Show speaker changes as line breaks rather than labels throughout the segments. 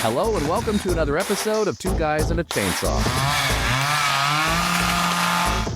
Hello and welcome to another episode of Two Guys and a Chainsaw.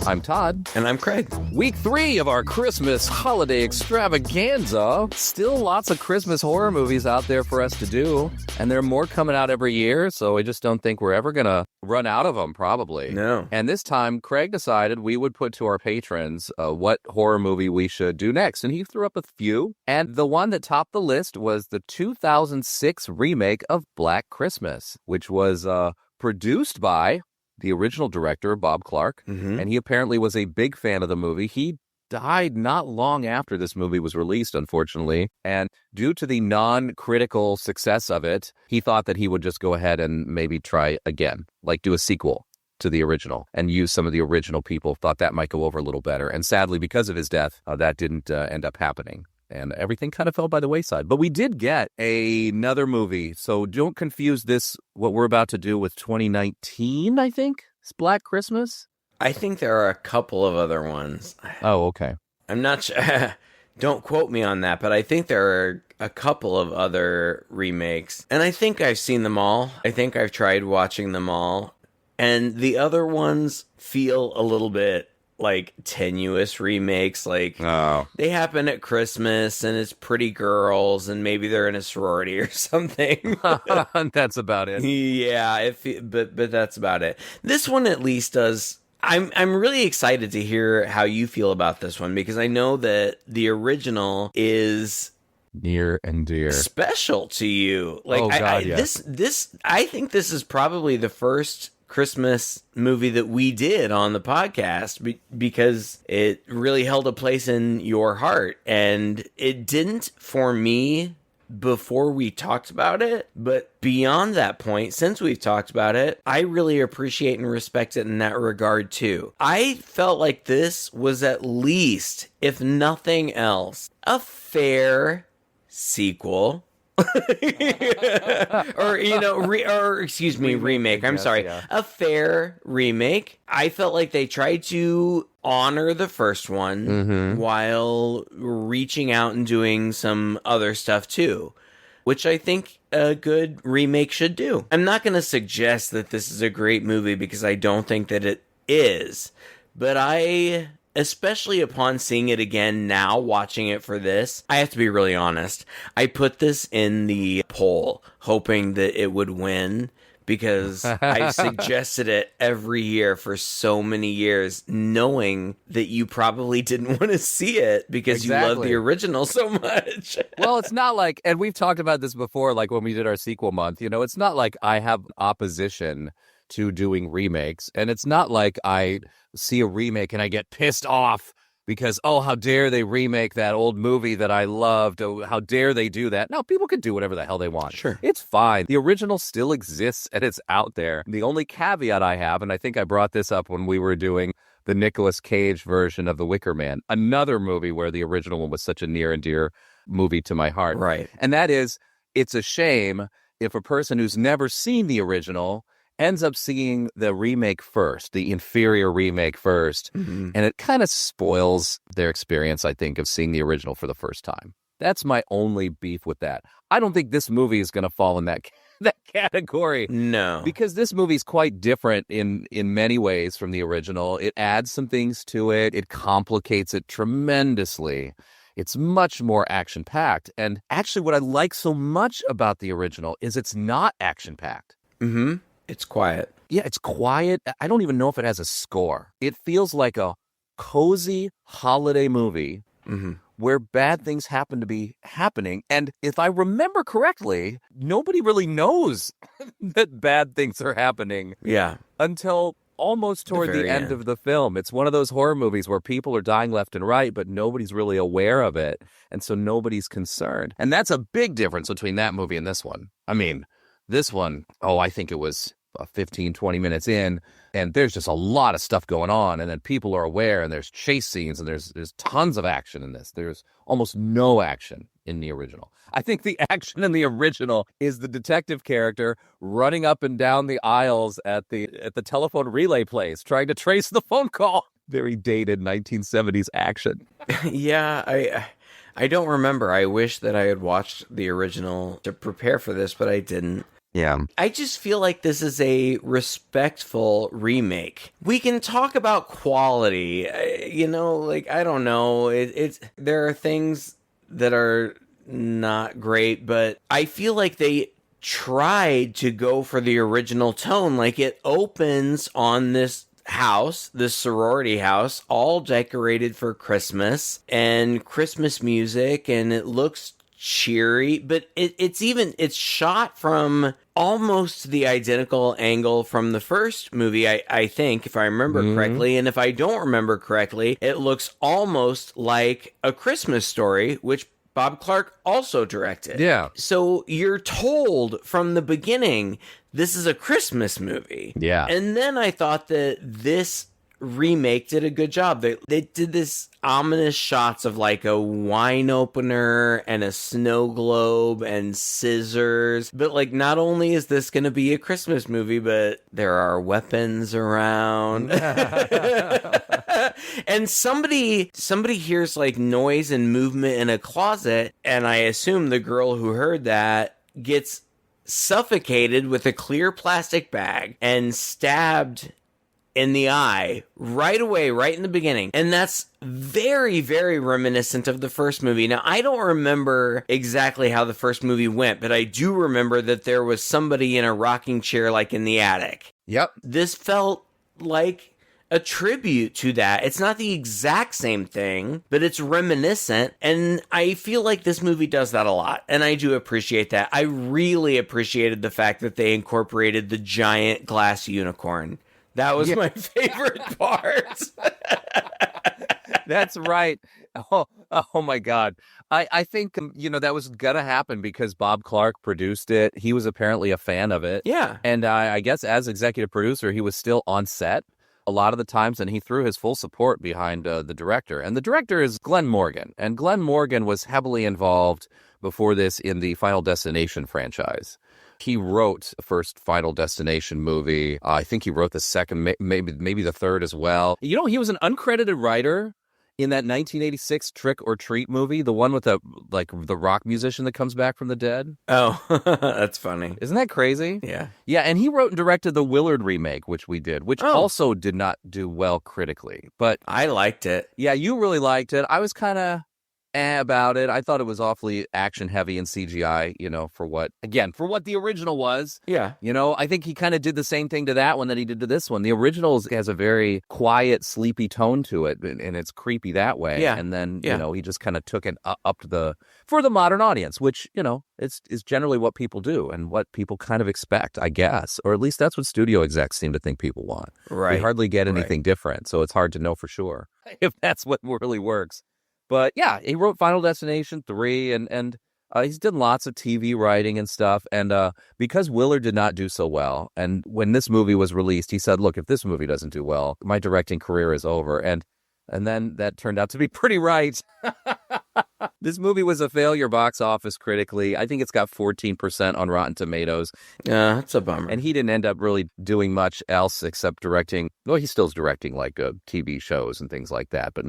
I'm Todd.
And I'm Craig.
Week 3 of our Christmas holiday extravaganza. Still lots of Christmas horror movies out there for us to do. And there are more coming out every year, so I just don't think we're ever going to run out of them, probably.
No.
And this time, Craig decided we would put to our patrons what horror movie we should do next. And he threw up a few. And the one that topped the list was the 2006 remake of Black Christmas, which was produced by the original director, Bob Clark, and he apparently was a big fan of the movie. He died not long after this movie was released, unfortunately, and due to the non-critical success of it, he thought that he would just go ahead and maybe try again, like do a sequel to the original and use some of the original people, thought that might go over a little better. And sadly, because of his death, that didn't end up happening. And everything kind of fell by the wayside. But we did get another movie. So don't confuse this, what we're about to do, with 2019, I think? It's Black Christmas?
I think there are a couple of other ones.
Oh, okay.
I'm not sure. Don't quote me on that, but I think there are a couple of other remakes. And I think I've seen them all. I think I've tried watching them all. And the other ones feel a little bit like tenuous remakes, like they happen at Christmas and it's pretty girls and maybe they're in a sorority or something.
That's about it.
Yeah, but that's about it. This one at least does. I'm really excited to hear how you feel about this one because I know that the original is
near and dear,
special to you. Like,
oh God, yeah.
This I think this is probably the first Christmas movie that we did on the podcast because it really held a place in your heart, and it didn't for me before we talked about it, but beyond that point, since we've talked about it, I really appreciate and respect it in that regard too. I felt like this was at least, if nothing else, a fair sequel. Or remake. I'm sorry. Yeah. A fair remake. I felt like they tried to honor the first one while reaching out and doing some other stuff too, which I think a good remake should do. I'm not going to suggest that this is a great movie because I don't think that it is, but especially upon seeing it again now, watching it for this, I have to be really honest. I put this in the poll hoping that it would win because I've suggested it every year for so many years, knowing that you probably didn't want to see it because you love the original so much.
Well, it's not like, and we've talked about this before, like when we did our sequel month, it's not like I have opposition to doing remakes, and it's not like I see a remake and I get pissed off because, oh, how dare they remake that old movie that I loved? Oh, how dare they do that? No, people can do whatever the hell they want.
Sure.
It's fine. The original still exists and it's out there. The only caveat I have, and I think I brought this up when we were doing the Nicolas Cage version of The Wicker Man, another movie where the original one was such a near and dear movie to my heart.
Right.
And that is, it's a shame if a person who's never seen the original ends up seeing the remake first, the inferior remake first, and it kind of spoils their experience, I think, of seeing the original for the first time. That's my only beef with that. I don't think this movie is going to fall in that category.
No.
Because this movie is quite different in many ways from the original. It adds some things to it. It complicates it tremendously. It's much more action-packed. And actually what I like so much about the original is it's not action-packed.
It's quiet.
Yeah, it's quiet. I don't even know if it has a score. It feels like a cozy holiday movie where bad things happen to be happening. And if I remember correctly, nobody really knows that bad things are happening.
Yeah.
Until almost toward the end of the film. It's one of those horror movies where people are dying left and right, but nobody's really aware of it. And so nobody's concerned. And that's a big difference between that movie and this one. I mean, this one, I think it was 15, 20 minutes in, and there's just a lot of stuff going on, and then people are aware, and there's chase scenes, and there's tons of action in this. There's almost no action in the original. I think the action in the original is the detective character running up and down the aisles at the telephone relay place, trying to trace the phone call. Very dated 1970s action.
Yeah, I don't remember. I wish that I had watched the original to prepare for this, but I didn't.
Yeah.
I just feel like this is a respectful remake. We can talk about quality, like, I don't know. There are things that are not great, but I feel like they tried to go for the original tone. Like, it opens on this house, this sorority house, all decorated for Christmas and Christmas music, and it looks cheery, but it's shot from almost the identical angle from the first movie, I think, if I remember correctly. And if I don't remember correctly, it looks almost like A Christmas Story, which Bob Clark also directed.
Yeah.
So you're told from the beginning, this is a Christmas movie.
Yeah.
And then I thought that this remake did a good job. They did this ominous shots of like a wine opener and a snow globe and scissors. But like, not only is this going to be a Christmas movie, but there are weapons around. And somebody hears like noise and movement in a closet, and I assume the girl who heard that gets suffocated with a clear plastic bag and stabbed in the eye right away, right in the beginning. And that's very, very reminiscent of the first movie. Now, I don't remember exactly how the first movie went, but I do remember that there was somebody in a rocking chair, like in the attic.
Yep.
This felt like a tribute to that. It's not the exact same thing, but it's reminiscent. And I feel like this movie does that a lot. And I do appreciate that. I really appreciated the fact that they incorporated the giant glass unicorn. That was my favorite part.
That's right. Oh my God. I think, that was going to happen because Bob Clark produced it. He was apparently a fan of it.
Yeah.
And I guess as executive producer, he was still on set a lot of the times, and he threw his full support behind the director. And the director is Glenn Morgan. And Glenn Morgan was heavily involved before this in the Final Destination franchise. He wrote the first Final Destination movie. I think he wrote the second, maybe the third as well. He was an uncredited writer in that 1986 Trick or Treat movie, the one with the rock musician that comes back from the dead.
Oh, that's funny.
Isn't that crazy?
Yeah.
Yeah, and he wrote and directed the Willard remake, which we did, which also did not do well critically. But
I liked it.
Yeah, you really liked it. I was kind of about it. I thought it was awfully action heavy and CGI, for what the original was.
Yeah.
I think he kind of did the same thing to that one that he did to this one. The original has a very quiet, sleepy tone to it, and it's creepy that way.
Yeah.
And then, he just kind of took it up to for the modern audience, which, is generally what people do and what people kind of expect, I guess. Or at least that's what studio execs seem to think people want.
Right.
We hardly get anything different, so it's hard to know for sure if that's what really works. But yeah, he wrote Final Destination 3, and he's done lots of TV writing and stuff. And because Willard did not do so well, and when this movie was released, he said, look, if this movie doesn't do well, my directing career is over. And then that turned out to be pretty right. This movie was a failure box office critically. I think it's got 14% on Rotten Tomatoes.
Yeah, that's a bummer.
And he didn't end up really doing much else except directing. Well, he still's directing like TV shows and things like that, but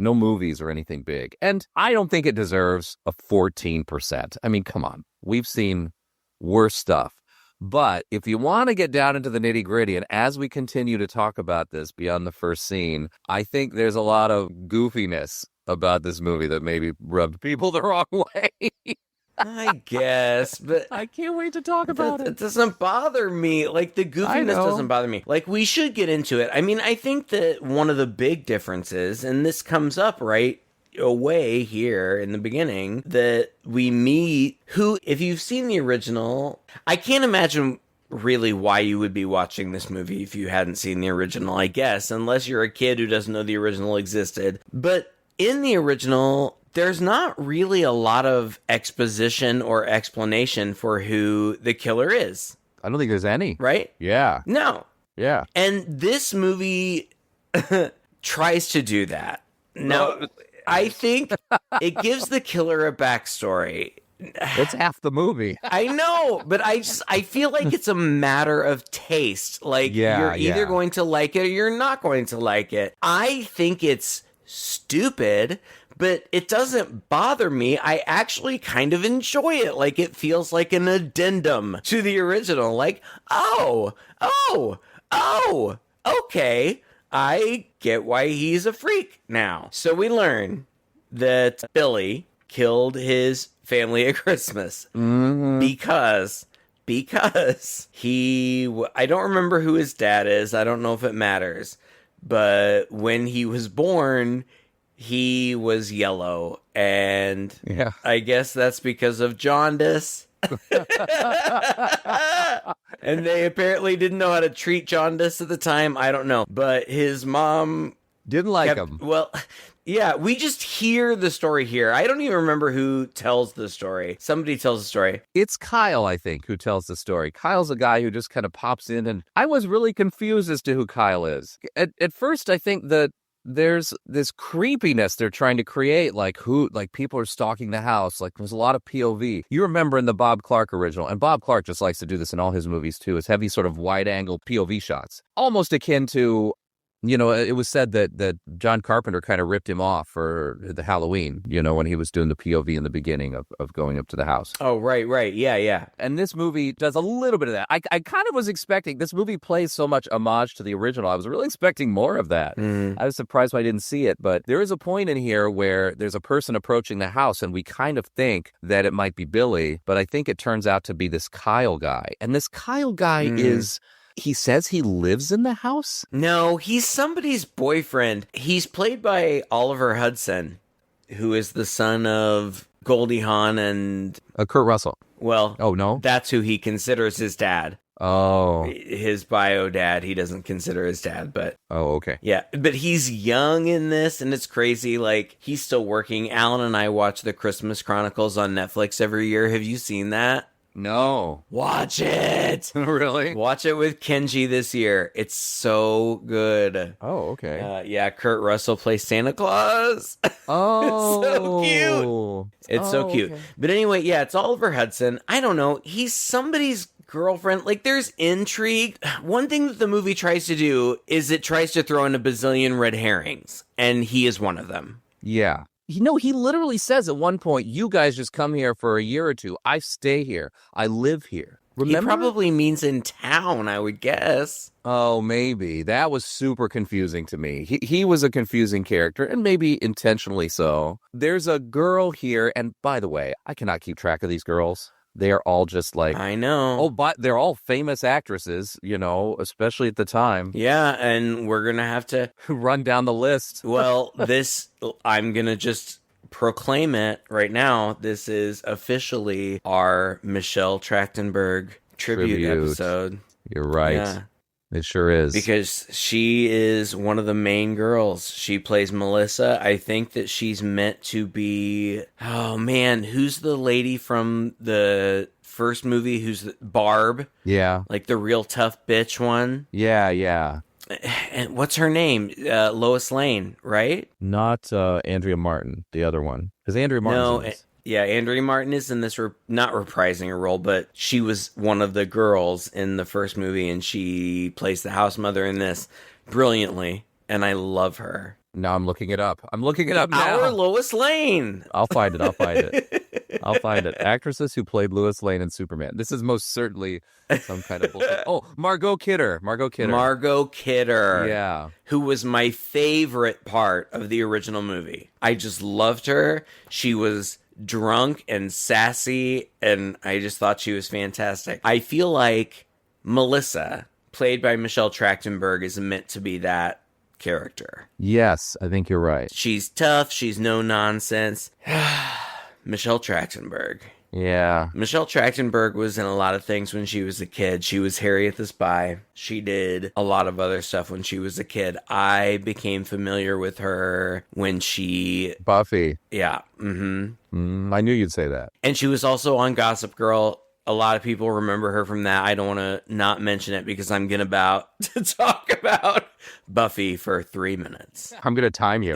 no movies or anything big. And I don't think it deserves a 14%. I mean, come on. We've seen worse stuff. But if you want to get down into the nitty gritty, and as we continue to talk about this beyond the first scene, I think there's a lot of goofiness about this movie that maybe rubbed people the wrong way.
I guess, but
I can't wait to talk about it.
It doesn't bother me. Like, the goofiness doesn't bother me. Like, we should get into it. I mean, I think that one of the big differences, and this comes up right away here in the beginning, that we meet who, if you've seen the original, I can't imagine really why you would be watching this movie if you hadn't seen the original, I guess, unless you're a kid who doesn't know the original existed. But in the original, there's not really a lot of exposition or explanation for who the killer is.
I don't think there's any.
Right?
Yeah.
No.
Yeah.
And this movie tries to do that. No, I think it gives the killer a backstory.
It's half the movie.
I know, but I feel like it's a matter of taste. Like, you're either going to like it or you're not going to like it. I think it's stupid, but it doesn't bother me. I actually kind of enjoy it. Like, it feels like an addendum to the original. Like, oh, okay. I get why he's a freak now. So we learn that Billy killed his family at Christmas because I don't remember who his dad is. I don't know if it matters. But when he was born, he was yellow. And I guess that's because of jaundice. And they apparently didn't know how to treat jaundice at the time. I don't know. But his mom
didn't like him.
Well, yeah, we just hear the story here. I don't even remember who tells the story. Somebody tells the story.
It's Kyle, I think, who tells the story. Kyle's a guy who just kind of pops in, and I was really confused as to who Kyle is. At first, I think that there's this creepiness they're trying to create, like people are stalking the house, like there's a lot of POV. You remember in the Bob Clark original, and Bob Clark just likes to do this in all his movies too, is heavy sort of wide-angle POV shots, almost akin to, it was said that John Carpenter kind of ripped him off for the Halloween, when he was doing the POV in the beginning of going up to the house.
Oh, right. Yeah.
And this movie does a little bit of that. I kind of was expecting, this movie plays so much homage to the original. I was really expecting more of that. I was surprised when I didn't see it, but there is a point in here where there's a person approaching the house and we kind of think that it might be Billy, but I think it turns out to be this Kyle guy. And this Kyle guy is... He says he lives in the house?
No, he's somebody's boyfriend. He's played by Oliver Hudson, who is the son of Goldie Hawn and...
Kurt Russell.
Well,
oh no,
that's who he considers his dad.
Oh.
His bio dad, he doesn't consider his dad, but...
Oh, okay.
Yeah, but he's young in this, and it's crazy. Like, he's still working. Alan and I watch the Christmas Chronicles on Netflix every year. Have you seen that?
No.
Watch it!
Really?
Watch it with Kenji this year. It's so good.
Oh, okay.
Yeah, Kurt Russell plays Santa Claus.
Oh.
It's so cute. It's so cute. Okay. But anyway, yeah, it's Oliver Hudson. I don't know. He's somebody's girlfriend. Like, there's intrigue. One thing that the movie tries to do is it tries to throw in a bazillion red herrings, and he is one of them.
Yeah. He literally says at one point, you guys just come here for a year or two. I stay here. I live here. Remember?
He probably means in town, I would guess.
Oh, maybe. That was super confusing to me. He was a confusing character, and maybe intentionally so. There's a girl here, and by the way, I cannot keep track of these girls. They are all just like...
I know.
Oh, but they're all famous actresses, especially at the time.
Yeah, and we're going to have to...
run down the list.
Well, I'm going to just proclaim it right now. This is officially our Michelle Trachtenberg tribute episode.
You're right. Yeah. It sure is.
Because she is one of the main girls. She plays Melissa. I think that she's meant to be... Oh, man. Who's the lady from the first movie? Barb?
Yeah.
Like the real tough bitch one?
Yeah.
And what's her name? Lois Lane, right?
Not Andrea Martin, the other one. Because Andrea Martin.
Yeah, Andrea Martin is in this, not reprising a role, but she was one of the girls in the first movie, and she plays the house mother in this brilliantly, and I love her.
Now I'm looking it up. Now.
Our Lois Lane.
I'll find it. Actresses who played Lois Lane in Superman. This is most certainly some kind of bullshit. Oh, Margot Kidder. Yeah.
Who was my favorite part of the original movie. I just loved her. She was drunk and sassy, and I just thought she was fantastic. I feel like Melissa, played by Michelle Trachtenberg, is meant to be that character.
Yes, I think you're right.
She's tough. She's no nonsense. Michelle Trachtenberg.
Yeah.
Michelle Trachtenberg was in a lot of things when she was a kid. She was Harriet the Spy. She did a lot of other stuff when she was a kid. I became familiar with her when she...
Buffy.
Yeah. Mm-hmm.
I knew you'd say that.
And she was also on Gossip Girl. A lot of people remember her from that. I don't want to not mention it because I'm going to talk about Buffy for 3 minutes.
I'm going to time you.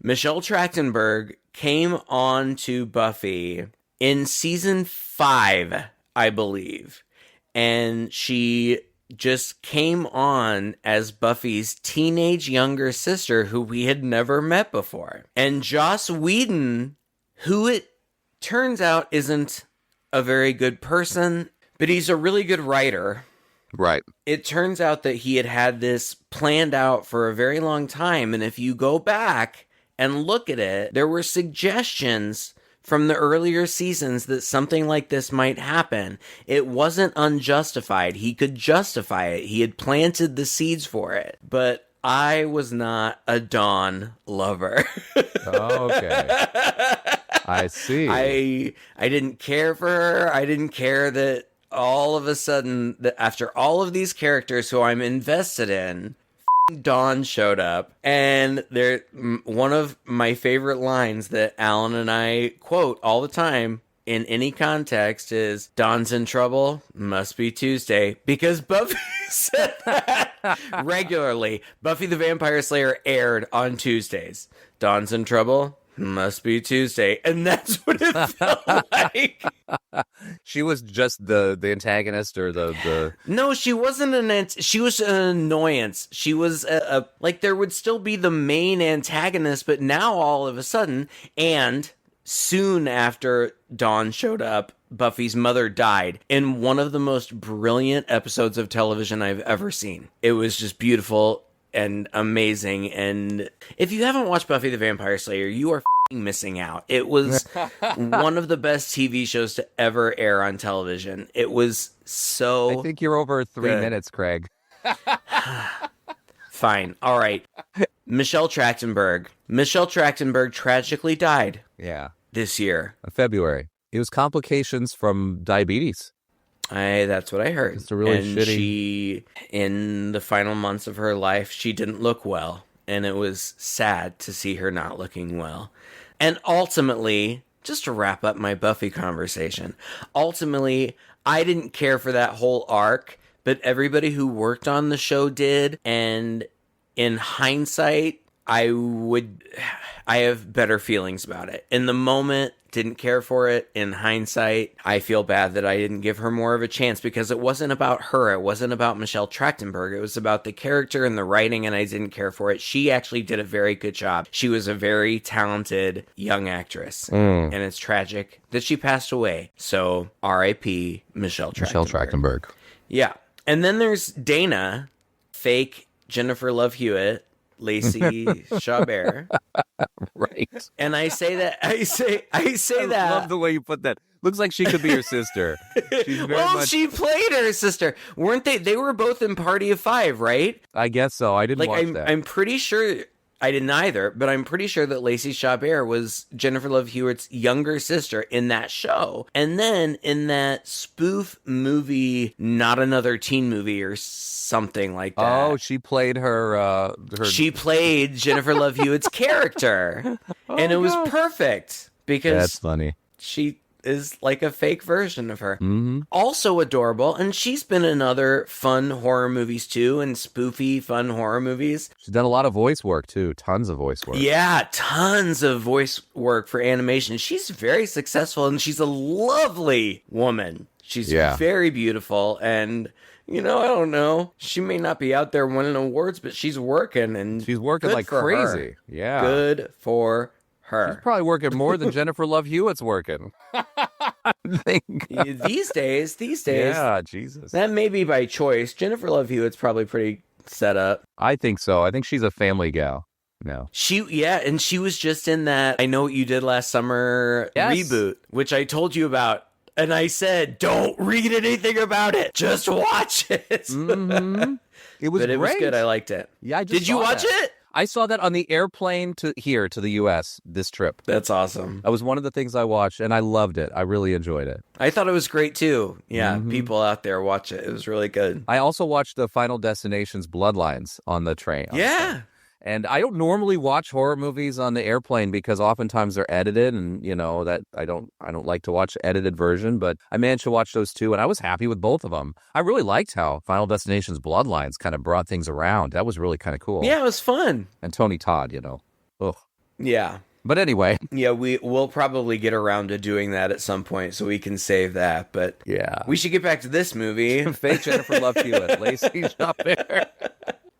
Michelle Trachtenberg came on to Buffy in season 5, I believe. And she just came on as Buffy's teenage younger sister who we had never met before. And Joss Whedon, who it turns out isn't a very good person, but he's a really good writer.
Right.
It turns out that he had this planned out for a very long time. And if you go back and look at it, there were suggestions from the earlier seasons that something like this might happen. It wasn't unjustified. He could justify it. He had planted the seeds for it. But I was not a Dawn lover.
Okay. I see.
I didn't care for her. I didn't care that all of a sudden, that after all of these characters who I'm invested in, Dawn showed up, and one of my favorite lines that Alan and I quote all the time in any context is, "Dawn's in trouble, must be Tuesday," because Buffy said that regularly. Buffy the Vampire Slayer aired on Tuesdays. Dawn's in trouble, must be Tuesday. And that's what it felt like.
She was just the antagonist or the...
No, she wasn't she was an annoyance. She was like, there would still be the main antagonist, but now all of a sudden, and soon after Dawn showed up, Buffy's mother died in one of the most brilliant episodes of television I've ever seen. It was just beautiful and amazing. And if you haven't watched Buffy the Vampire Slayer, you are missing out. It was one of the best TV shows to ever air on television. It was so...
I think you're over 3
good.
minutes, Craig.
Fine. All right. Michelle Trachtenberg. Michelle Trachtenberg tragically died.
Yeah.
This year.
February. It was complications from diabetes.
That's what I heard.
It's a really
and
shitty...
she, in the final months of her life, she didn't look well. And it was sad to see her not looking well. And ultimately, just to wrap up my Buffy conversation, ultimately, I didn't care for that whole arc, but everybody who worked on the show did. And in hindsight, I have better feelings about it. In the moment, didn't care for it. In hindsight, I feel bad that I didn't give her more of a chance, because it wasn't about her. It wasn't about Michelle Trachtenberg. It was about the character and the writing, and I didn't care for it. She actually did a very good job. She was a very talented young actress, and it's tragic that she passed away. So R.I.P. Michelle Trachtenberg.
Michelle Trachtenberg.
Yeah. And then there's Dana, fake Jennifer Love Hewitt, Lacey Chabert.
Right.
And I say that
I love the way you put that. Looks like she could be your sister. She's very much...
she played her sister. Weren't they? They were both in Party of Five, right?
I guess so. I didn't watch that.
I'm pretty sure... I didn't either, but I'm pretty sure that Lacey Chabert was Jennifer Love Hewitt's younger sister in that show. And then in that spoof movie, Not Another Teen Movie or something like that.
Oh, she played her...
She played Jennifer Love Hewitt's character. And it was perfect because...
That's funny.
She is like a fake version of her.
Mm-hmm.
Also adorable, and she's been in other fun horror movies too, and spoofy fun horror movies.
She's done a lot of voice work too. Tons of voice work.
Yeah, tons of voice work for animation. She's very successful, and she's a lovely woman. She's very beautiful, and... You know, I don't know. She may not be out there winning awards, but she's working, and
she's working like crazy.
Her.
Yeah.
Good for her.
She's probably working more than Jennifer Love Hewitt's working. I think.
These days.
Yeah, Jesus.
That may be by choice. Jennifer Love Hewitt's probably pretty set up.
I think so. I think she's a family gal. No.
And she was just in that I Know What You Did Last Summer reboot, which I told you about. And I said, don't read anything about it. Just watch it.
Mm-hmm. It was
But it
great.
was good. I liked it.
Yeah, I just
Did you watch it?
I saw that on the airplane to the U.S. this trip.
That's awesome.
That was one of the things I watched, and I loved it. I really enjoyed it.
I thought it was great, too. Yeah, people out there watch it. It was really good.
I also watched the Final Destination's Bloodlines on the train. And I don't normally watch horror movies on the airplane because oftentimes they're edited, and you know that I don't like to watch the edited version, but I managed to watch those two, and I was happy with both of them. I really liked how Final Destination's Bloodlines kind of brought things around. That was really kind of cool.
Yeah, it was fun.
And Tony Todd, you know. Ugh.
Yeah.
But anyway.
Yeah, we'll probably get around to doing that at some point, so we can save that. But
yeah,
we should get back to this movie.
Fake Jennifer Love Hewitt, Lacey Chabert.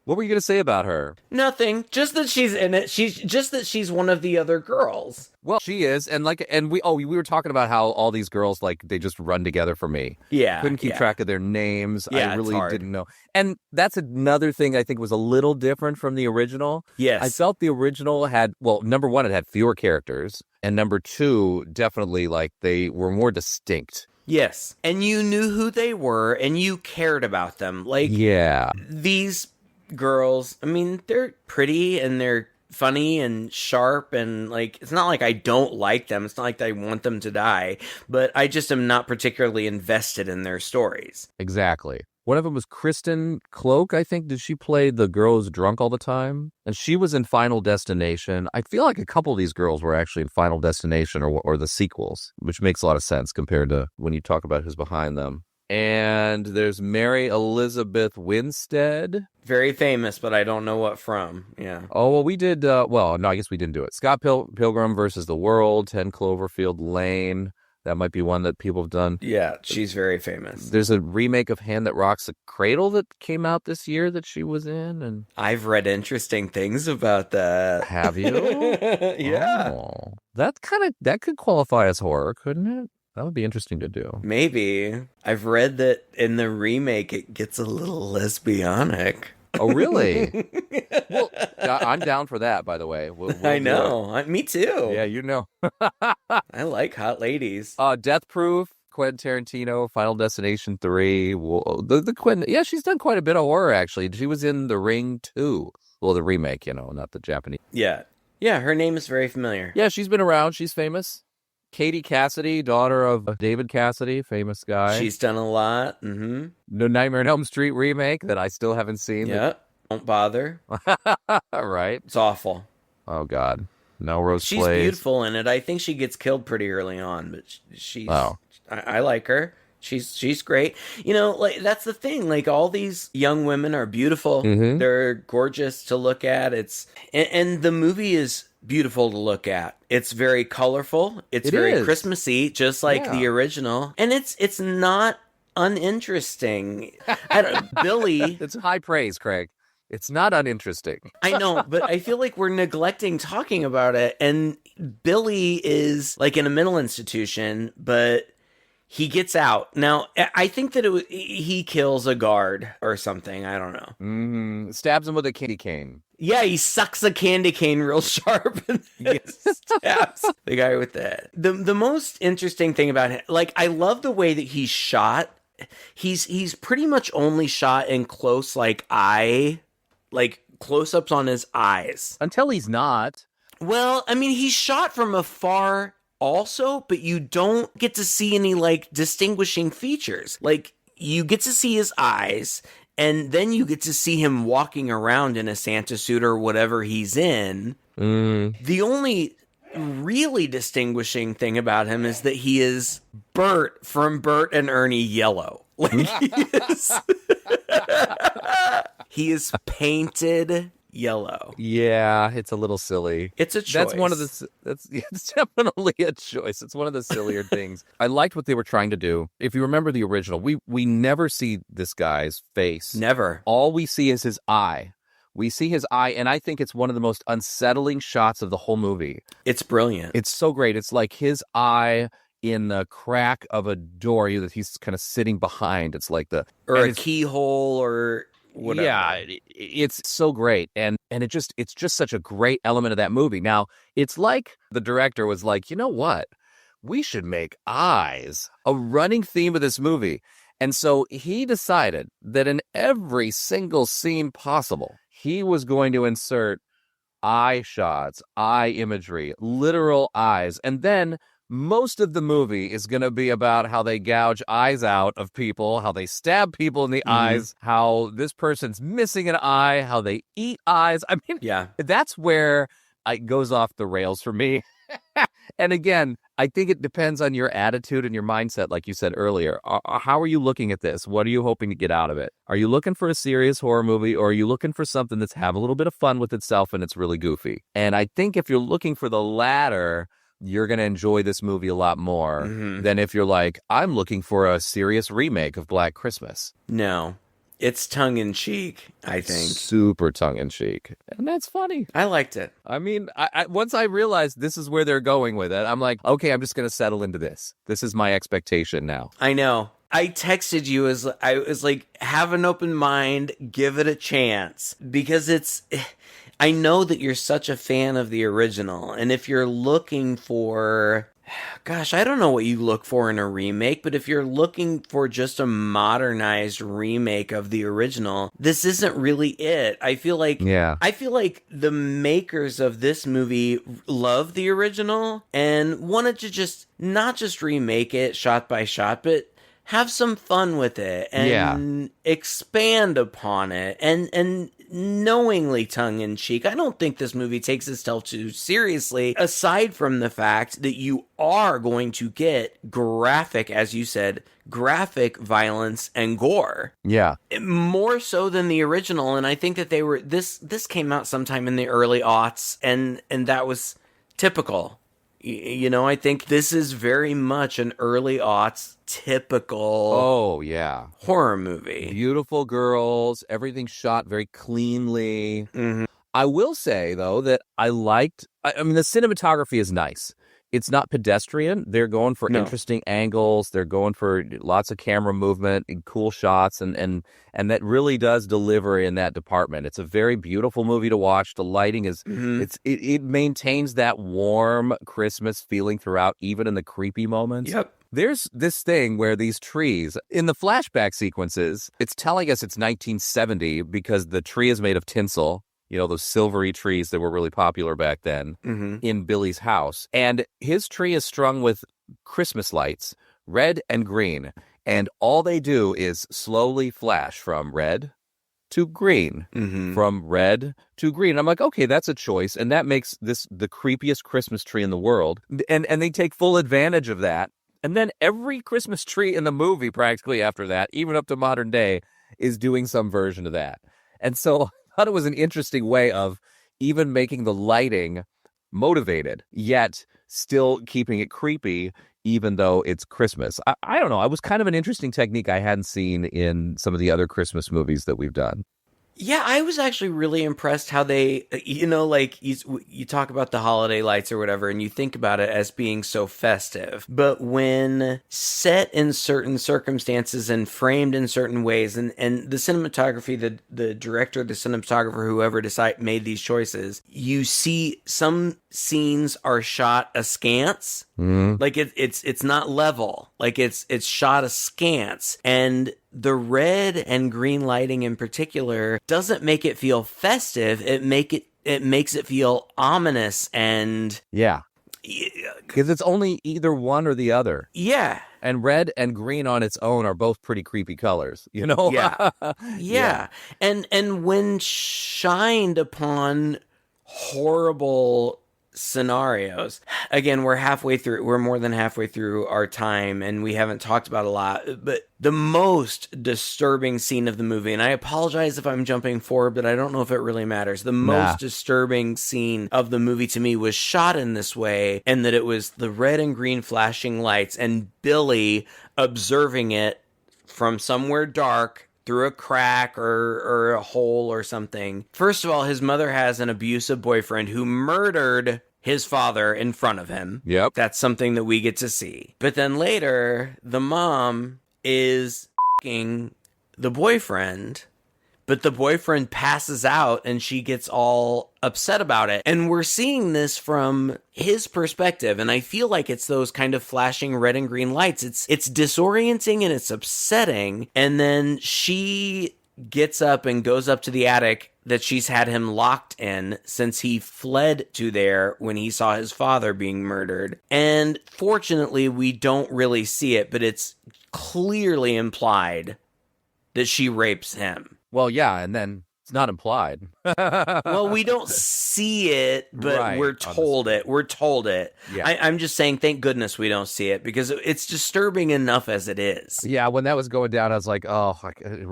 What were you going to say about her?
Nothing. Just that she's in it. She's one of the other girls.
Well, she is, and we were talking about how all these girls they just run together for me.
Yeah,
couldn't keep track of their names.
Yeah,
I really didn't know, and that's another thing I think was a little different from the original.
Yes,
I felt the original had number one, it had fewer characters, and number two, definitely they were more distinct.
Yes, and you knew who they were, and you cared about them. These girls, I mean, they're pretty and they're funny and sharp, and it's not like I don't like them. It's not like I want them to die, but I just am not particularly invested in their stories.
Exactly. One of them was Kristen Cloak, I think. Did she play the girl who's drunk all the time? And she was in Final Destination. I feel like a couple of these girls were actually in Final Destination or the sequels, which makes a lot of sense compared to when you talk about who's behind them. And there's Mary Elizabeth Winstead.
Very famous, but I don't know what from. Yeah.
Oh, well, we did. No, I guess we didn't do it. Scott Pilgrim versus the World, 10 Cloverfield Lane. That might be one that people have done.
Yeah, she's very famous.
There's a remake of Hand That Rocks the Cradle that came out this year that she was in. And
I've read interesting things about that.
Have you?
Yeah.
Oh, that could qualify as horror, couldn't it? That would be interesting to do.
Maybe. I've read that in the remake it gets a little lesbianic.
Oh, really? Well, I'm down for that, by the way. We'll
I know. Me too.
Yeah, you know.
I like hot ladies.
Death Proof, Quentin Tarantino, Final Destination 3. The Quentin, yeah, she's done quite a bit of horror, actually. She was in The Ring 2. Well, the remake, not the Japanese.
Yeah. Yeah, her name is very familiar.
Yeah, she's been around. She's famous. Katie Cassidy, daughter of David Cassidy, famous guy.
She's done a lot. Mm-hmm.
No Nightmare on Elm Street remake that I still haven't seen.
Yeah, don't bother.
Right.
It's awful.
Oh, God. Melrose
She's
Place.
beautiful in it. I think she gets killed pretty early on, but she's... Oh. I like her. She's great. That's the thing. All these young women are beautiful. Mm-hmm. They're gorgeous to look at. And the movie is beautiful to look at. It's very colorful. It's very Christmassy, just like the original. And it's not uninteresting. Billy...
It's high praise, Craig. It's not uninteresting.
I know, but I feel like we're neglecting talking about it. And Billy is in a mental institution, but he gets out. Now, I think that he kills a guard or something. I don't know.
Mm-hmm. Stabs him with a candy cane.
Yeah, he sucks a candy cane real sharp and stabs the guy with that. The most interesting thing about him, I love the way that he's shot. He's pretty much only shot in close, close-ups on his eyes.
Until he's not.
Well, I mean, he's shot from afar also, but you don't get to see any, distinguishing features. You get to see his eyes, and then you get to see him walking around in a Santa suit or whatever he's in.
Mm.
The only really distinguishing thing about him is that he is Bert from Bert and Ernie Yellow. He is painted yellow.
Yeah, it's a little silly.
It's a choice.
It's definitely a choice. It's one of the sillier things. I liked what they were trying to do. If you remember the original, we never see this guy's face.
Never.
All we see is his eye. We see his eye, and I think it's one of the most unsettling shots of the whole movie.
It's brilliant.
It's so great. It's like his eye in the crack of a door that he's kind of sitting behind. It's like
a keyhole or whatever.
Yeah, it's so great, and it's just such a great element of that movie. Now, it's like the director was like, you know what? We should make eyes a running theme of this movie. And so he decided that in every single scene possible, he was going to insert eye shots, eye imagery, literal eyes. And then most of the movie is going to be about how they gouge eyes out of people, how they stab people in the eyes, how this person's missing an eye, how they eat eyes. I mean, that's where it goes off the rails for me. And again, I think it depends on your attitude and your mindset, like you said earlier. How are you looking at this? What are you hoping to get out of it? Are you looking for a serious horror movie, or are you looking for something that's have a little bit of fun with itself and it's really goofy? And I think if you're looking for the latter, you're going to enjoy this movie a lot more than if you're like, I'm looking for a serious remake of Black Christmas.
No. It's tongue-in-cheek, I think.
Super tongue-in-cheek. And that's funny.
I liked it.
I mean, once I realized this is where they're going with it, I'm like, okay, I'm just going to settle into this. This is my expectation now.
I know. I texted you as I was like, have an open mind, give it a chance. Because I know that you're such a fan of the original. And if you're looking for... Gosh, I don't know what you look for in a remake, but if you're looking for just a modernized remake of the original, this isn't really it. I feel like the makers of this movie love the original and wanted to just not just remake it shot by shot, but have some fun with it and expand upon it and knowingly tongue-in-cheek. I don't think this movie takes itself too seriously, aside from the fact that you are going to get graphic, as you said, graphic violence and gore. Yeah. More so than the original, and I think that this came out sometime in the early aughts, and that was typical. You know, I think this is very much an early aughts typical horror movie.
Beautiful girls, everything shot very cleanly. I will say, though, that I mean, the cinematography is nice. It's not pedestrian. They're going for interesting angles. They're going for lots of camera movement and cool shots, and that really does deliver in that department. It's a very beautiful movie to watch. The lighting is it maintains that warm Christmas feeling throughout, even in the creepy moments. Yep. There's this thing where these trees, in the flashback sequences, it's telling us it's 1970 because the tree is made of tinsel. You know, those silvery trees that were really popular back then in Billy's house. And his tree is strung with Christmas lights, red and green. And all they do is slowly flash from red to green, from red to green. I'm like, okay, that's a choice. And that makes this the creepiest Christmas tree in the world. And they take full advantage of that. And then every Christmas tree in the movie, practically after that, even up to modern day, is doing some version of that. And so I thought it was an interesting way of even making the lighting motivated, yet still keeping it creepy, even though it's Christmas. I don't know. It was kind of an interesting technique I hadn't seen in some of the other Christmas movies that we've done.
Yeah, I was actually really impressed how they, you know, like you talk about the holiday lights or whatever, and you think about it as being so festive. But when set in certain circumstances and framed in certain ways, and the cinematography, the director, the cinematographer, whoever made these choices, you see some scenes are shot askance. Like it's not level. Like it's shot askance. And the red and green lighting in particular doesn't make it feel festive. It makes it feel ominous and
because it's only either one or the other.
Yeah.
And red and green on its own are both pretty creepy colors, you know?
Yeah. And when shined upon horrible scenarios, again, we're more than halfway through our time, and we haven't talked about a lot, but the most disturbing scene of the movie, and I apologize if I'm jumping forward, but I don't know if it really matters. The most disturbing scene of the movie to me was shot in this way, and that it was the red and green flashing lights and Billy observing it from somewhere dark through a crack or a hole or something. First of all, his mother has an abusive boyfriend who murdered his father in front of him. Yep. That's something that we get to see. But then later, the mom is f***ing the boyfriend, but the boyfriend passes out and she gets all upset about it. And we're seeing this from his perspective, and I feel like it's those kind of flashing red and green lights. It's disorienting and it's upsetting. And then she gets up and goes up to the attic that she's had him locked in since he fled to there when he saw his father being murdered. And fortunately, we don't really see it, but it's clearly implied that she rapes him.
Well, yeah, and then It's not implied.
Well, we don't see it, but
Right,
we're told it. We're told it.
Yeah.
I'm just saying, thank goodness we don't see it, because it's disturbing enough as it is.
Yeah, when that was going down, I was like, "Oh,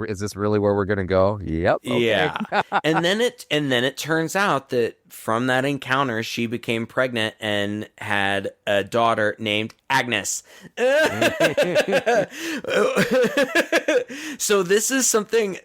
is this really where we're gonna go?" Yep. Okay.
Yeah. and then it turns out that from that encounter she became pregnant and had a daughter named Agnes. So this is something,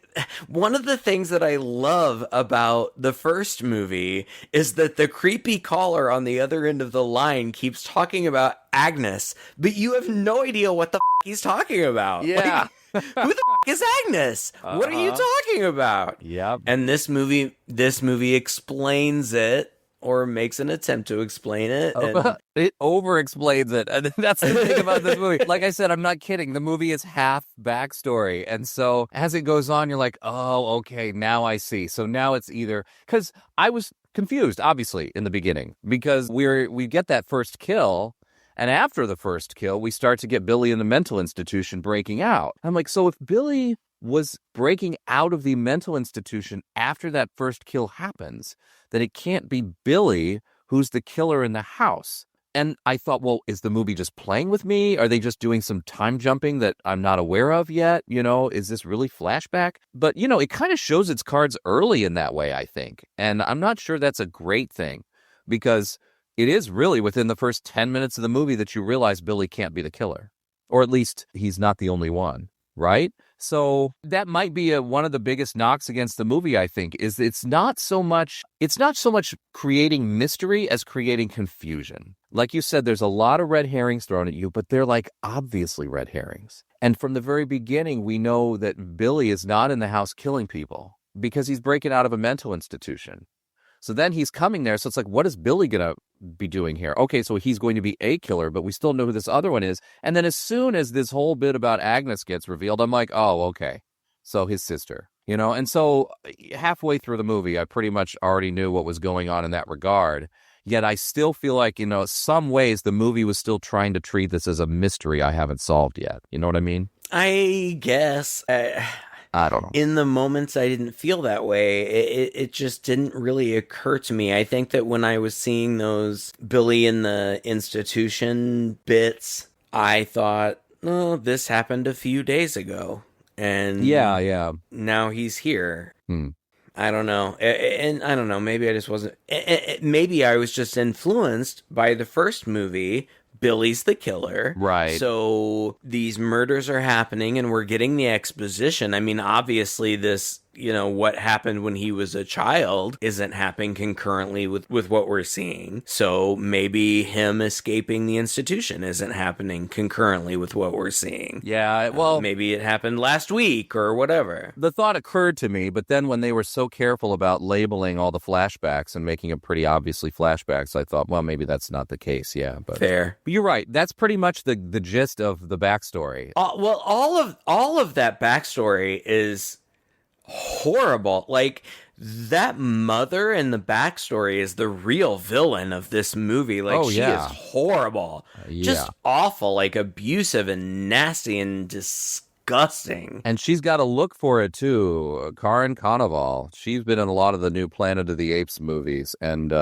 one of the things that I love about the first movie is that the creepy caller on the other end of the line keeps talking about Agnes, but you have no idea what the he's talking about.
Yeah.
Like, who the is Agnes? What are you talking about?
Yep.
And this movie explains it, or makes an attempt to explain it. And
It over-explains it. And that's the thing about this movie. Like I said, I'm not kidding. The movie is half backstory. And so as it goes on, you're like, oh, okay, now I see. So now it's either... Because I was confused, obviously, in the beginning. Because we get that first kill... And after the first kill, we start to get Billy in the mental institution breaking out. I'm like, so if Billy was breaking out of the mental institution after that first kill happens, then it can't be Billy who's the killer in the house. And I thought, well, is the movie just playing with me? Are they just doing some time jumping that I'm not aware of yet? You know, is this really flashback? But, you know, it kind of shows its cards early in that way, I think. And I'm not sure that's a great thing, because it is really within the first 10 minutes of the movie that you realize Billy can't be the killer. Or at least he's not the only one, right? So that might be one of the biggest knocks against the movie, I think, is it's not so much creating mystery as creating confusion. Like you said, there's a lot of red herrings thrown at you, but they're like obviously red herrings. And from the very beginning, we know that Billy is not in the house killing people because he's breaking out of a mental institution. So then he's coming there. So it's like, what is Billy going to be doing here? Okay, so he's going to be a killer, but we still know who this other one is. And then as soon as this whole bit about Agnes gets revealed, I'm like, oh, okay. So his sister, you know? And so halfway through the movie, I pretty much already knew what was going on in that regard. Yet I still feel like, you know, some ways the movie was still trying to treat this as a mystery I haven't solved yet. You know what I mean?
I guess.
I don't know.
In the moments I didn't feel that way, it just didn't really occur to me. I think that when I was seeing those Billy in the institution bits, I thought, oh, this happened a few days ago. And
yeah.
Now he's here. I don't know. And I don't know, maybe I just wasn't... Maybe I was just influenced by the first movie. Billy's the killer.
Right.
So these murders are happening and we're getting the exposition. I mean, obviously this, you know, what happened when he was a child isn't happening concurrently with what we're seeing. So maybe him escaping the institution isn't happening concurrently with what we're seeing.
Yeah, well...
maybe it happened last week or whatever.
The thought occurred to me, but then when they were so careful about labeling all the flashbacks and making them pretty obviously flashbacks, I thought, well, maybe that's not the case, yeah. But
fair.
But you're right. That's pretty much the gist of the backstory.
Well, all of that backstory is horrible. Like, that mother in the backstory is the real villain of this movie. Like, she is horrible. Just awful, like abusive and nasty and disgusting.
And she's got a look for it too. Karen Konoval. She's been in a lot of the new Planet of the Apes movies, and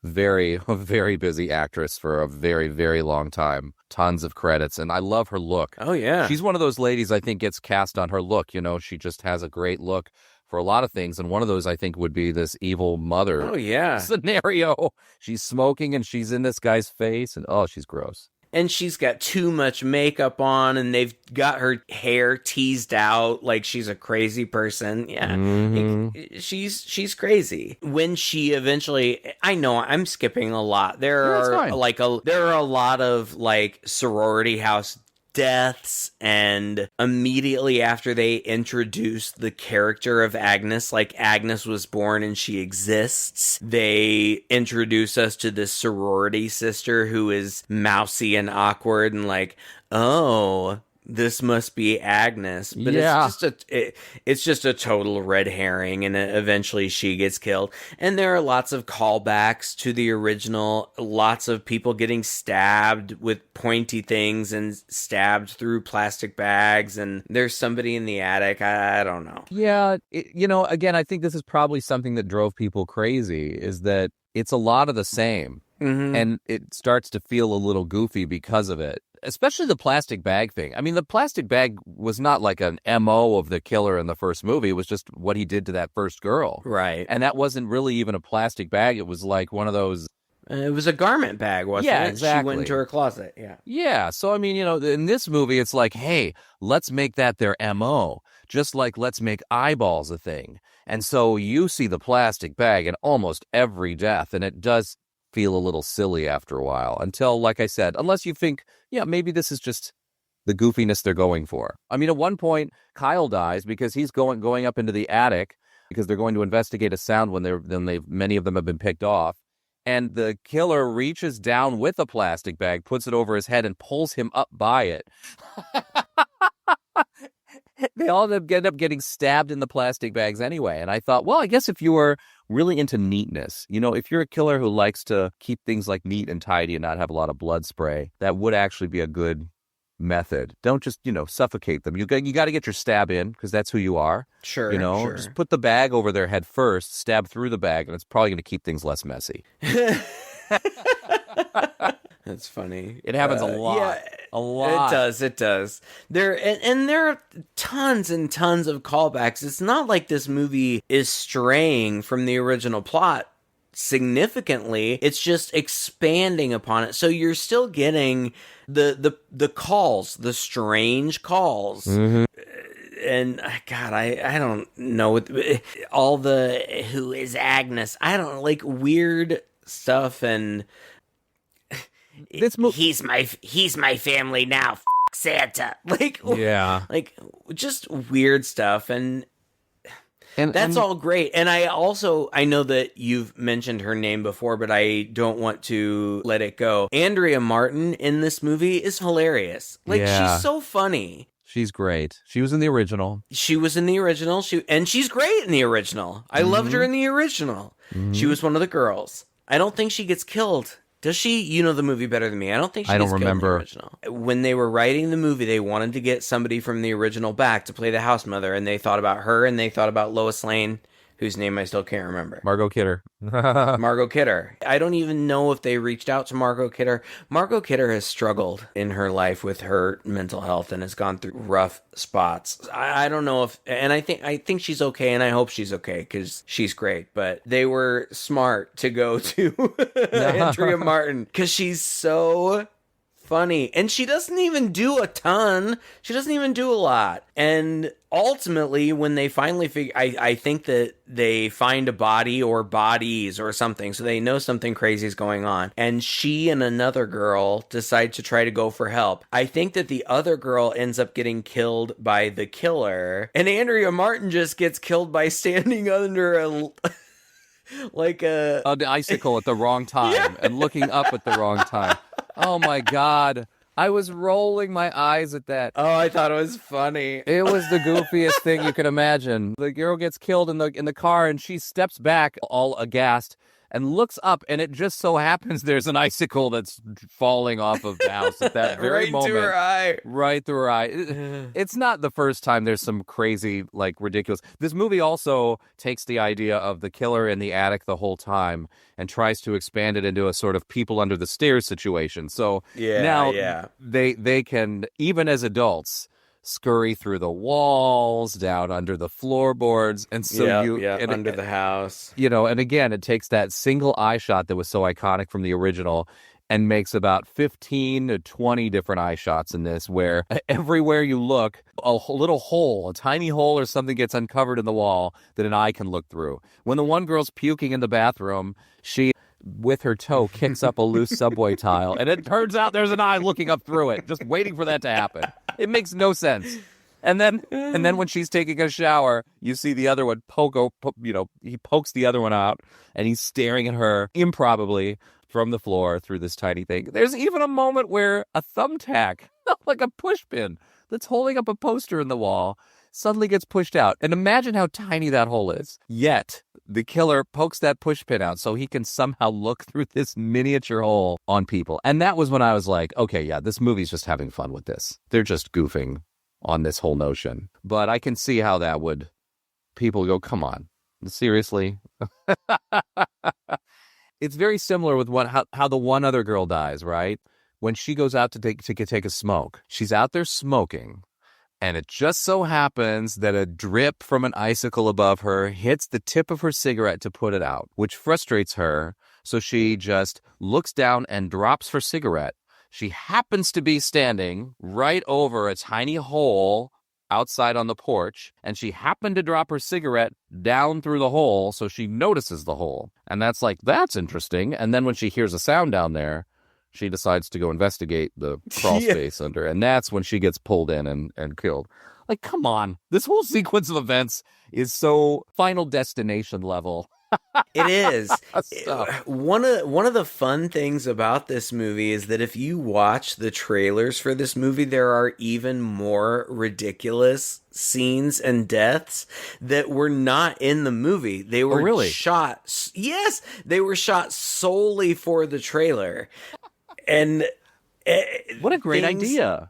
very, very busy actress for a very, very long time. Tons of credits, and I love her look.
Oh, yeah.
She's one of those ladies I think gets cast on her look. You know, she just has a great look for a lot of things, and one of those I think would be this evil mother scenario. She's smoking, and she's in this guy's face, and oh, she's gross.
And she's got too much makeup on, and they've got her hair teased out like she's a crazy person. Yeah, she's crazy. When she eventually, I know I'm skipping a lot. There are a lot of like sorority house deaths, and immediately after they introduce the character of Agnes, like Agnes was born and she exists, they introduce us to this sorority sister who is mousy and awkward and like, oh, this must be Agnes, but
Yeah.
it's just a total red herring, and eventually she gets killed. And there are lots of callbacks to the original, lots of people getting stabbed with pointy things and stabbed through plastic bags, and there's somebody in the attic. I don't know.
Yeah, again, I think this is probably something that drove people crazy, is that it's a lot of the same.
Mm-hmm.
And it starts to feel a little goofy because of it, especially the plastic bag thing. I mean, the plastic bag was not like an MO of the killer in the first movie. It was just what he did to that first girl.
Right.
And that wasn't really even a plastic bag. It was like one of those.
It was a garment bag, wasn't it?
Exactly.
She went into her closet. Yeah.
Yeah. So, I mean, in this movie, it's like, hey, let's make that their MO. Just like let's make eyeballs a thing. And so you see the plastic bag in almost every death, and it does feel a little silly after a while until, like I said, unless you think, yeah, maybe this is just the goofiness they're going for. I mean, at one point, Kyle dies because he's going up into the attic because they're going to investigate a sound when many of them have been picked off. And the killer reaches down with a plastic bag, puts it over his head, and pulls him up by it. They all end up getting stabbed in the plastic bags anyway. And I thought, well, I guess if you were really into neatness, if you're a killer who likes to keep things like neat and tidy and not have a lot of blood spray, that would actually be a good method. Don't just, suffocate them. You got to get your stab in because that's who you are.
Sure. Sure.
Just put the bag over their head first, stab through the bag, and it's probably going to keep things less messy.
That's funny.
It happens a lot.
Yeah,
a lot.
It does. There are tons and tons of callbacks. It's not like this movie is straying from the original plot significantly. It's just expanding upon it. So you're still getting the calls, the strange calls. Mm-hmm. And God, I don't know all the who is Agnes. I don't know, like weird stuff, and he's my family now. F*** Santa, like just weird stuff, and that's all great. And I know that you've mentioned her name before, but I don't want to let it go. Andrea Martin in this movie is hilarious. She's so funny.
She's great. She was in the original.
She's great in the original. I loved her in the original. Mm-hmm. She was one of the girls. I don't think she gets killed. Does she? You know the movie better than me. I don't think she gets killed in the original. When they were writing the movie, they wanted to get somebody from the original back to play the house mother, and they thought about her, and they thought about Lois Lane, whose name I still can't remember.
Margot Kidder.
Margot Kidder. I don't even know if they reached out to Margot Kidder. Margot Kidder has struggled in her life with her mental health and has gone through rough spots. I don't know and I think she's okay, and I hope she's okay because she's great. But they were smart to go to Andrea Martin because she's so funny, and she doesn't even do a ton. She doesn't even do a lot. And ultimately, when they finally figure, I think that they find a body or bodies or something, so they know something crazy is going on. And she and another girl decide to try to go for help. I think that the other girl ends up getting killed by the killer, and Andrea Martin just gets killed by standing under an
icicle at the wrong time and looking up at the wrong time. Oh my God. I was rolling my eyes at that.
Oh, I thought it was funny.
It was the goofiest thing you could imagine. The girl gets killed in the car, and she steps back all aghast and looks up, and it just so happens there's an icicle that's falling off of the house at that very moment.
Right through her eye.
Right through her eye. It's not the first time there's some crazy, ridiculous. This movie also takes the idea of the killer in the attic the whole time and tries to expand it into a sort of people under the stairs situation. So now they can, even as adults, scurry through the walls, down under the floorboards, and so
under the house.
And again, it takes that single eye shot that was so iconic from the original and makes about 15 to 20 different eye shots in this, where everywhere you look, a little hole, a tiny hole or something gets uncovered in the wall that an eye can look through. When the one girl's puking in the bathroom, she, with her toe, kicks up a loose subway tile, and it turns out there's an eye looking up through it, just waiting for that to happen. It makes no sense. And then when she's taking a shower, you see the other one he pokes the other one out, and he's staring at her improbably from the floor through this tiny thing. There's even a moment where a thumbtack, like a push pin, that's holding up a poster in the wall suddenly gets pushed out. And imagine how tiny that hole is. Yet, the killer pokes that push pin out so he can somehow look through this miniature hole on people. And that was when I was like, okay, yeah, this movie's just having fun with this. They're just goofing on this whole notion. But I can see how that would... People go, come on, seriously? It's very similar with how the one other girl dies, right? When she goes out to take a smoke. She's out there smoking. And it just so happens that a drip from an icicle above her hits the tip of her cigarette to put it out, which frustrates her. So she just looks down and drops her cigarette. She happens to be standing right over a tiny hole outside on the porch, and she happened to drop her cigarette down through the hole, so she notices the hole. And that's interesting. And then when she hears a sound down there, she decides to go investigate the crawl space under, and that's when she gets pulled in and killed. Like, come on. This whole sequence of events is so Final Destination level.
It is. One of the fun things about this movie is that if you watch the trailers for this movie, there are even more ridiculous scenes and deaths that were not in the movie. They were shot. Yes, they were shot solely for the trailer. And
what a great idea.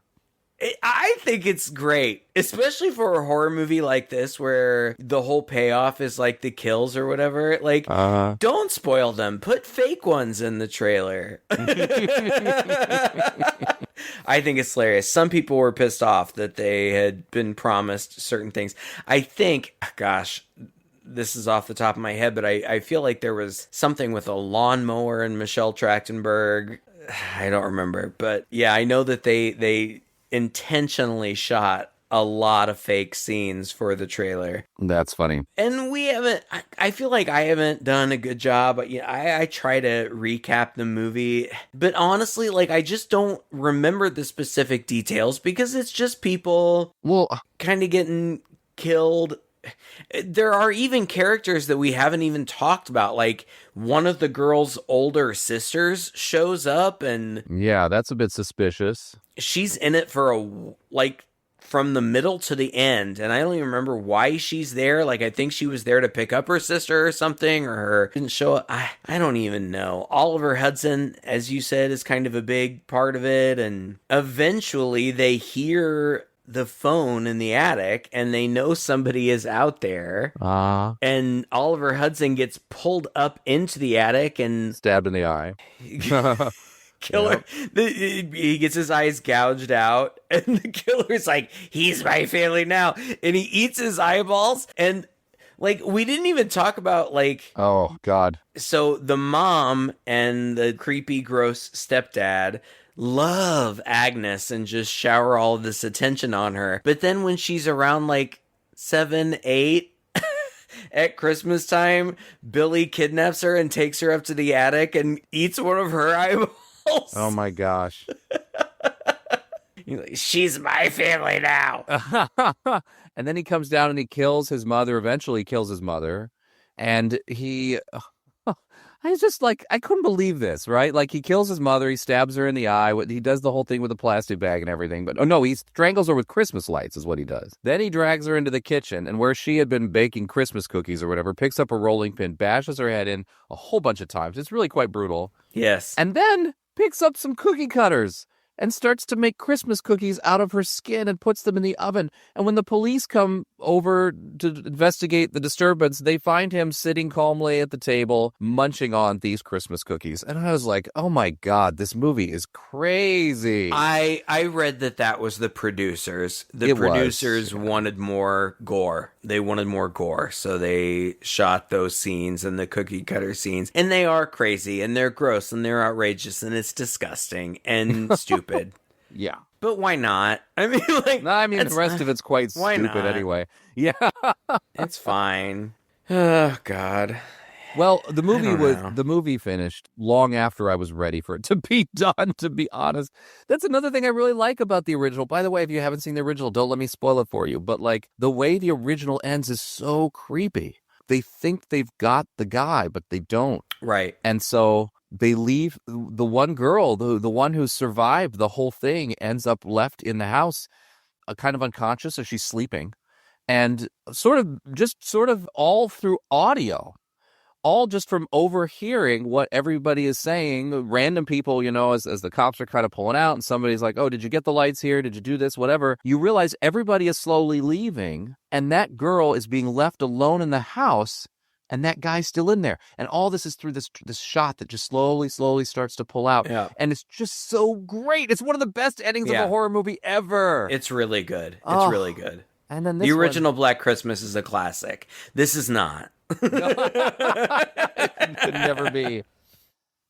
I think it's great, especially for a horror movie like this where the whole payoff is like the kills or whatever. Like, don't spoil them. Put fake ones in the trailer. I think it's hilarious. Some people were pissed off that they had been promised certain things. I think, gosh, this is off the top of my head, but I feel like there was something with a lawnmower and Michelle Trachtenberg. I don't remember, but yeah, I know that they intentionally shot a lot of fake scenes for the trailer.
That's funny.
And I feel like I haven't done a good job. I try to recap the movie, but honestly, like, I just don't remember the specific details because it's just people kind of getting killed. There are even characters that we haven't even talked about. Like, one of the girl's older sisters shows up, and
yeah, that's a bit suspicious.
She's in it for from the middle to the end, and I don't even remember why she's there. Like, I think she was there to pick up her sister or something, or her didn't show up. I don't even know. Oliver Hudson, as you said, is kind of a big part of it, and eventually they hear the phone in the attic and they know somebody is out there. And Oliver Hudson gets pulled up into the attic and
stabbed in the eye.
Killer. Yep. He gets his eyes gouged out, and the killer's like, he's my family now. And he eats his eyeballs. And like, we didn't even talk about, like,
oh God.
So the mom and the creepy, gross stepdad love Agnes and just shower all of this attention on her. But then when she's around like 7, 8 at Christmas time, Billy kidnaps her and takes her up to the attic and eats one of her eyeballs.
Oh my gosh.
She's my family now.
And then he comes down and he kills his mother, eventually kills his mother. And I was just like, I couldn't believe this, right? Like, he kills his mother, he stabs her in the eye, he does the whole thing with the plastic bag and everything, but he strangles her with Christmas lights is what he does. Then he drags her into the kitchen, and where she had been baking Christmas cookies or whatever, picks up a rolling pin, bashes her head in a whole bunch of times. It's really quite brutal.
Yes.
And then picks up some cookie cutters and starts to make Christmas cookies out of her skin and puts them in the oven. And when the police come over to investigate the disturbance, they find him sitting calmly at the table, munching on these Christmas cookies. And I was like, oh my God, this movie is crazy.
I read that was the producers. The producers wanted more gore. They wanted more gore. So they shot those scenes and the cookie cutter scenes. And they are crazy and they're gross and they're outrageous and it's disgusting and stupid.
Yeah.
But why not? I mean,
the rest of it's quite stupid anyway. Yeah.
It's fine. Oh, God.
Well, the movie finished long after I was ready for it to be done, to be honest. That's another thing I really like about the original. By the way, if you haven't seen the original, don't let me spoil it for you. But like, the way the original ends is so creepy. They think they've got the guy, but they don't.
Right.
And so they leave the one girl, the one who survived the whole thing, ends up left in the house kind of unconscious, so she's sleeping. And sort of all through audio, all just from overhearing what everybody is saying, random people, as the cops are kind of pulling out and somebody's like, oh, did you get the lights here? Did you do this? Whatever. You realize everybody is slowly leaving and that girl is being left alone in the house and that guy's still in there. And all this is through this shot that just slowly starts to pull out.
Yeah.
And it's just so great. It's one of the best endings of a horror movie ever.
It's really good. It's really good.
And then
the original Black Christmas is a classic. This is not.
It could never be.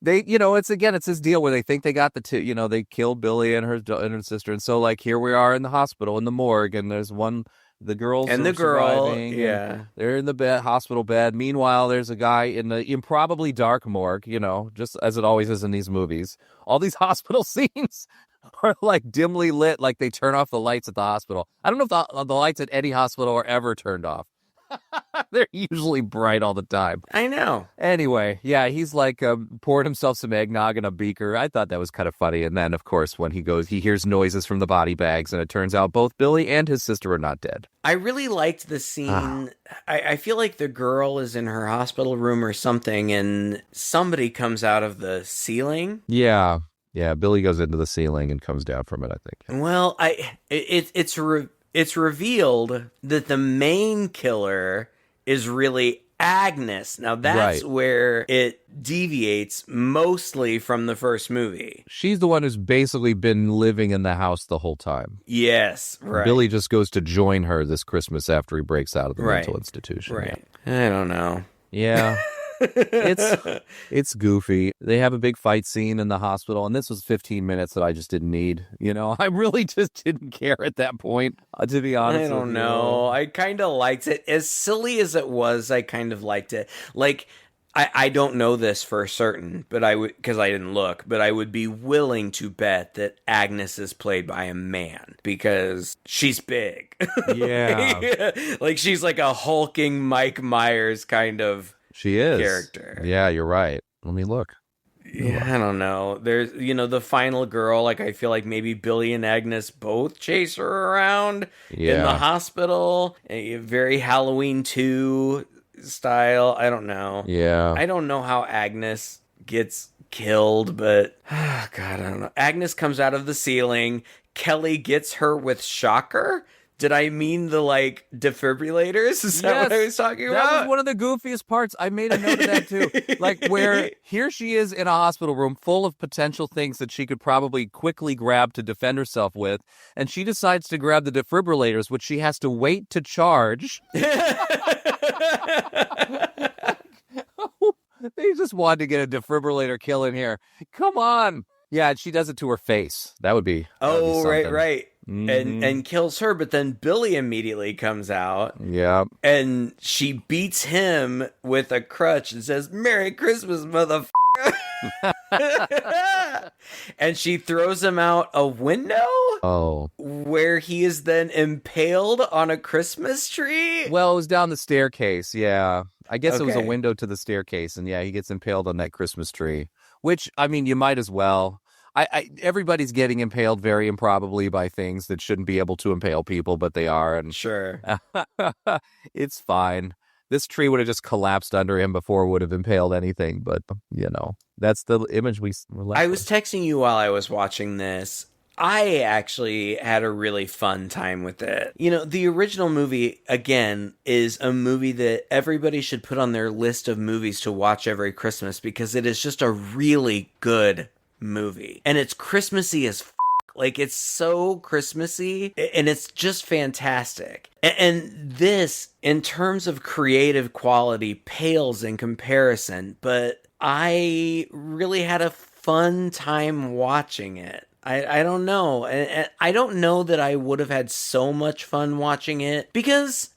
They, it's this deal where they think they got the two, they killed Billy and her sister. And so like, here we are in the hospital, in the morgue, and there's the girls
and
are
the girl,
surviving,
yeah.
They're in the hospital bed. Meanwhile, there's a guy in the improbably dark morgue, just as it always is in these movies. All these hospital scenes are like dimly lit, like they turn off the lights at the hospital. I don't know if the lights at any hospital are ever turned off. They're usually bright all the time.
I know.
Anyway, yeah, he's like poured himself some eggnog in a beaker. I thought that was kind of funny. And then, of course, when he hears noises from the body bags, and it turns out both Billy and his sister are not dead.
I really liked the scene. I feel like the girl is in her hospital room or something, and somebody comes out of the ceiling.
Yeah, Billy goes into the ceiling and comes down from it, I think.
Well, it's revealed that the main killer is really Agnes. Now, that's where it deviates mostly from the first movie.
She's the one who's basically been living in the house the whole time.
Yes, right.
Billy just goes to join her this Christmas after he breaks out of the mental institution.
Right. Yeah. I don't know.
Yeah. It's goofy. They have a big fight scene in the hospital, and this was 15 minutes that I just didn't need. I really just didn't care at that point, to be honest.
I don't know. I kind of liked it. As silly as it was, I kind of liked it. Like, I don't know this for certain, but because I didn't look, but I would be willing to bet that Agnes is played by a man because she's big.
Yeah.
Like, she's like a hulking Mike Myers kind of character.
Yeah, you're right. Let me look.
I don't know. There's, the final girl, like, I feel like maybe Billy and Agnes both chase her around in the hospital. Very Halloween 2 style. I don't know.
Yeah.
I don't know how Agnes gets killed, but God, I don't know. Agnes comes out of the ceiling. Kelly gets her with shocker. Did I mean the, defibrillators? Is that what I was talking about?
That was one of the goofiest parts. I made a note of that, too. Like, where here she is in a hospital room full of potential things that she could probably quickly grab to defend herself with, and she decides to grab the defibrillators, which she has to wait to charge. They just wanted to get a defibrillator kill in here. Come on. Yeah, she does it to her face. That would be
right. Mm-hmm. And kills her, but then Billy immediately comes out.
Yeah.
And she beats him with a crutch and says, "Merry Christmas, motherfucker." And she throws him out a window.
Oh.
Where he is then impaled on a Christmas tree.
Well, it was down the staircase, yeah. I guess it was a window to the staircase, and yeah, he gets impaled on that Christmas tree. Which, I mean, you might as well. Everybody's getting impaled very improbably by things that shouldn't be able to impale people, but they are. And
sure.
It's fine. This tree would have just collapsed under him before it would have impaled anything. But, that's the image we were left
I was texting you while I was watching this. I actually had a really fun time with it. The original movie, again, is a movie that everybody should put on their list of movies to watch every Christmas because it is just a really good movie. And it's Christmassy as f***. Like, it's so Christmassy, and it's just fantastic. And this, in terms of creative quality, pales in comparison, but I really had a fun time watching it. I don't know. And I don't know that I would have had so much fun watching it because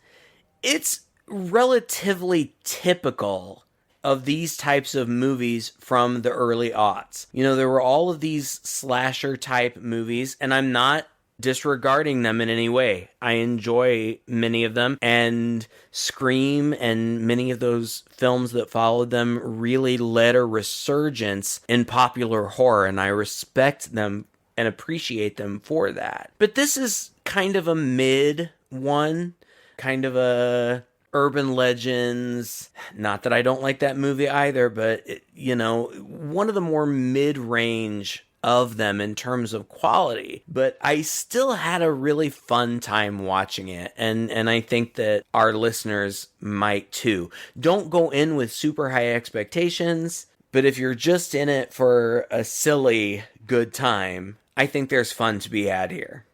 it's relatively typical of these types of movies from the early aughts. There were all of these slasher type movies, and I'm not disregarding them in any way. I enjoy many of them, and Scream and many of those films that followed them really led a resurgence in popular horror, and I respect them and appreciate them for that. But this is kind of a mid one, kind of a urban legends. Not that I don't like that movie either, but one of the more mid-range of them in terms of quality. But I still had a really fun time watching it, and I think that our listeners might too. Don't go in with super high expectations, but if you're just in it for a silly good time, I think there's fun to be had here.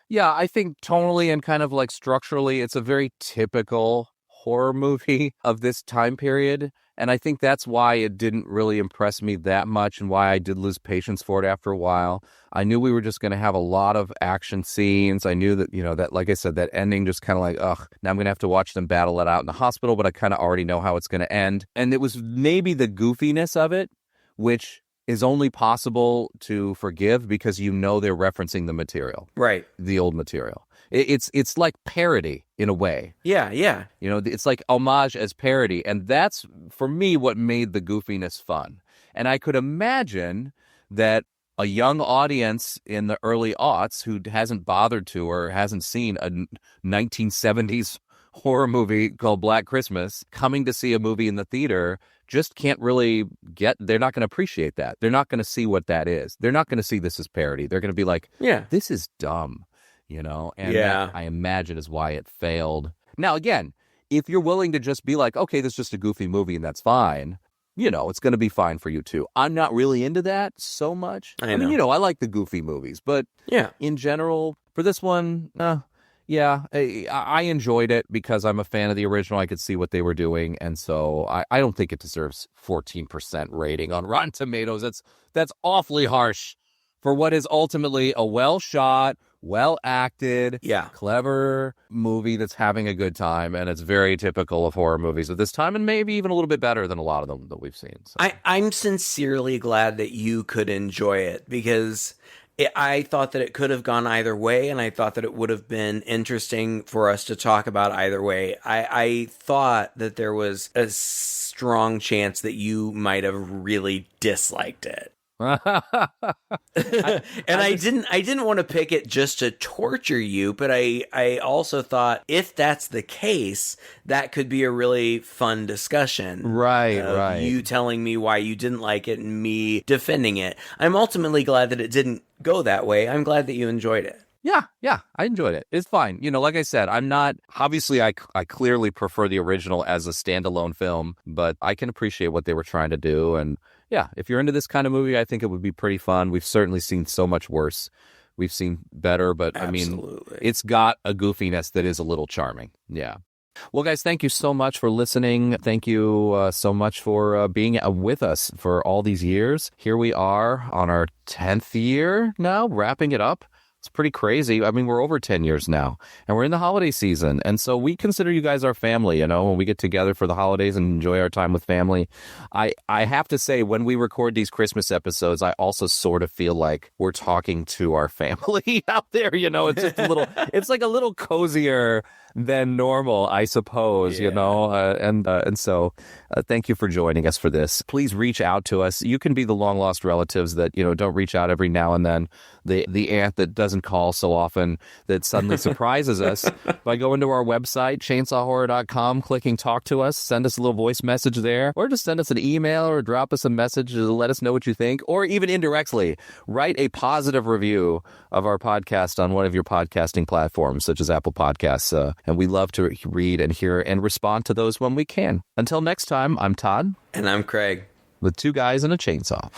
Yeah, I think tonally and kind of like structurally, it's a very typical horror movie of this time period. And I think that's why it didn't really impress me that much and why I did lose patience for it after a while. I knew we were just going to have a lot of action scenes. I knew that, that, like I said, that ending just kind of like, ugh, now I'm going to have to watch them battle it out in the hospital, but I kind of already know how it's going to end. And it was maybe the goofiness of it, which is only possible to forgive because they're referencing the material.
Right.
The old material. It's like parody in a way.
Yeah.
It's like homage as parody. And that's, for me, what made the goofiness fun. And I could imagine that a young audience in the early aughts who hasn't bothered to or hasn't seen a 1970s horror movie called Black Christmas coming to see a movie in the theater just can't really they're not going to appreciate that. They're not going to see what that is. They're not going to see this as parody. They're going to be like, yeah, this is dumb. And that, I imagine, is why it failed. Now, again, if you're willing to just be like, okay, this is just a goofy movie and that's fine, it's going to be fine for you too. I'm not really into that so much. I mean, I like the goofy movies, but in general, for this one, I enjoyed it because I'm a fan of the original. I could see what they were doing, and so I don't think it deserves 14% rating on Rotten Tomatoes. That's awfully harsh for what is ultimately a well-shot, well-acted, clever movie that's having a good time, and it's very typical of horror movies at this time, and maybe even a little bit better than a lot of them that we've seen. So.
I'm sincerely glad that you could enjoy it, because I thought that it could have gone either way, and I thought that it would have been interesting for us to talk about either way. I thought that there was a strong chance that you might have really disliked it. I didn't want to pick it just to torture you, but I also thought if that's the case, that could be a really fun discussion.
Right.
You telling me why you didn't like it and me defending it. I'm ultimately glad that it didn't go that way. I'm glad that you enjoyed it.
Yeah, I enjoyed it. It's fine. Like I said, I'm not, obviously I clearly prefer the original as a standalone film, but I can appreciate what they were trying to do. And yeah, if you're into this kind of movie, I think it would be pretty fun. We've certainly seen so much worse. We've seen better, but
Absolutely.
I mean, it's got a goofiness that is a little charming. Yeah. Well, guys, thank you so much for listening. Thank you so much for being with us for all these years. Here we are on our 10th year now, wrapping it up. It's pretty crazy. I mean, we're over 10 years now, and we're in the holiday season. And so we consider you guys our family, when we get together for the holidays and enjoy our time with family. I have to say, when we record these Christmas episodes, I also sort of feel like we're talking to our family out there. It's just it's like a little cozier than normal, I suppose, and so thank you for joining us for this. Please reach out to us. You can be the long lost relatives that, don't reach out every now and then. The aunt that doesn't call so often that suddenly surprises us by going to our website, chainsawhorror.com, clicking talk to us, send us a little voice message there, or just send us an email or drop us a message to let us know what you think, or even indirectly, write a positive review of our podcast on one of your podcasting platforms, such as Apple Podcasts. And we love to read and hear and respond to those when we can. Until next time, I'm Todd.
And I'm Craig.
With two guys and a chainsaw.